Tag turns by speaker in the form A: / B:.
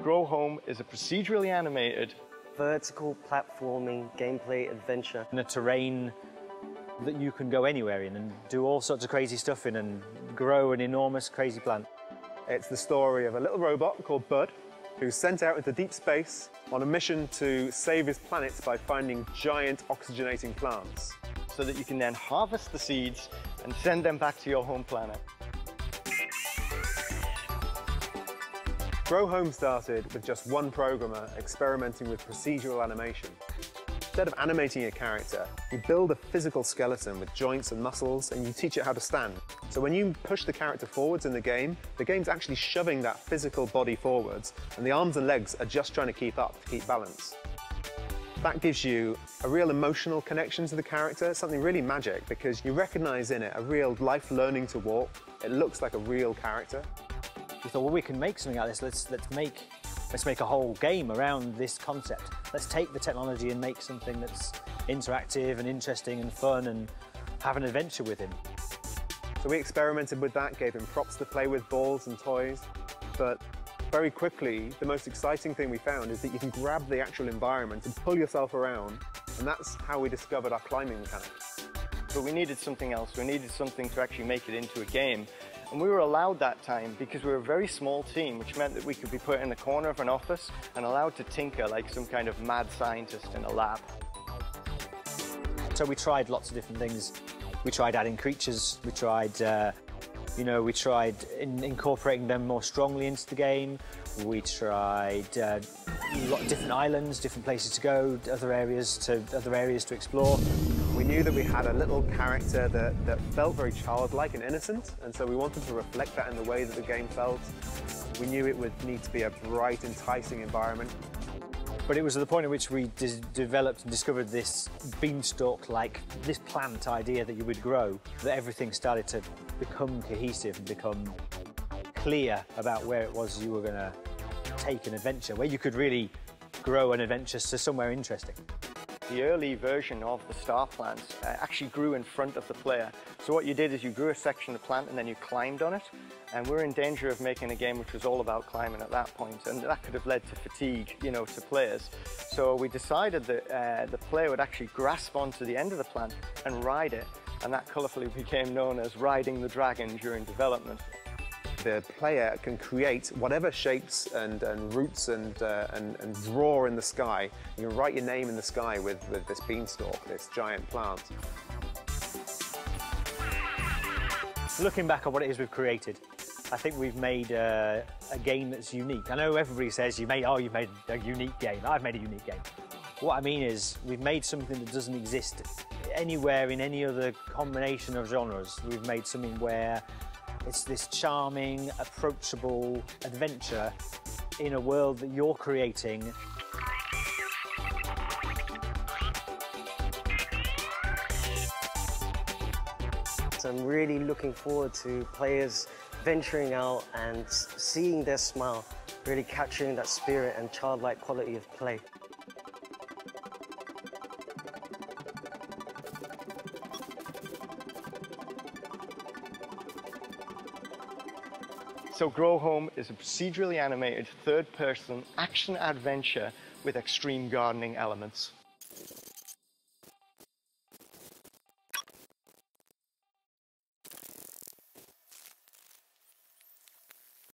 A: Grow Home is a procedurally animated,
B: vertical platforming gameplay adventure
C: in a terrain that you can go anywhere in and do all sorts of crazy stuff in and grow an enormous crazy plant.
D: It's the story of a little robot called Bud who's sent out into deep space on a mission to save his planet by finding giant oxygenating plants.
A: so that you can then harvest the seeds and send them back to your home planet.
D: Grow Home started with just one programmer experimenting with procedural animation. Instead of animating a character, you build a physical skeleton with joints and muscles and you teach it how to stand. So when you push the character forwards in the game's actually shoving that physical body forwards and the arms and legs are just trying to keep up, to keep balance. That gives you a real emotional connection to the character, something really magic because you recognize in it a real life learning to walk. It looks like a real character.
C: We thought, well, we can make something like this. Let's make a whole game around this concept. Let's take the technology and make something that's interactive and interesting and fun and have an adventure with him.
D: So we experimented with that, gave him props to play with, balls and toys, but very quickly, the most exciting thing we found is that you can grab the actual environment and pull yourself around, and that's how we discovered our climbing mechanics.
A: But we needed something else. We needed something to actually make it into a game. And we were allowed that time because we were a very small team, which meant that we could be put in the corner of an office and allowed to tinker like some kind of mad scientist in a lab.
C: So we tried lots of different things. We tried adding creatures. We tried, incorporating them more strongly into the game. We tried a lot of different islands, different places to go, other areas to explore.
D: We knew that we had a little character that felt very childlike and innocent, and so we wanted to reflect that in the way that the game felt. We knew it would need to be a bright, enticing environment.
C: But it was at the point at which we developed and discovered this beanstalk-like, this plant idea that you would grow, that everything started to become cohesive and become clear about where it was you were going to take an adventure, where you could really grow an adventure to somewhere interesting.
A: The early version of the star plants actually grew in front of the player. So what you did is you grew a section of plant and then you climbed on it. And we're in danger of making a game which was all about climbing at that point, and that could have led to fatigue, to players. So we decided that the player would actually grasp onto the end of the plant and ride it, and that colourfully became known as riding the dragon during development.
D: The player can create whatever shapes and roots and draw in the sky. You can write your name in the sky with this beanstalk, this giant plant.
C: Looking back on what it is we've created, I think we've made a game that's unique. I know everybody says you've made a unique game. I've made a unique game. What I mean is we've made something that doesn't exist anywhere in any other combination of genres. We've made something where it's this charming, approachable adventure in a world that you're creating.
B: So I'm really looking forward to players venturing out and seeing their smile, really capturing that spirit and childlike quality of play.
A: So Grow Home is a procedurally animated third-person action adventure with extreme gardening elements.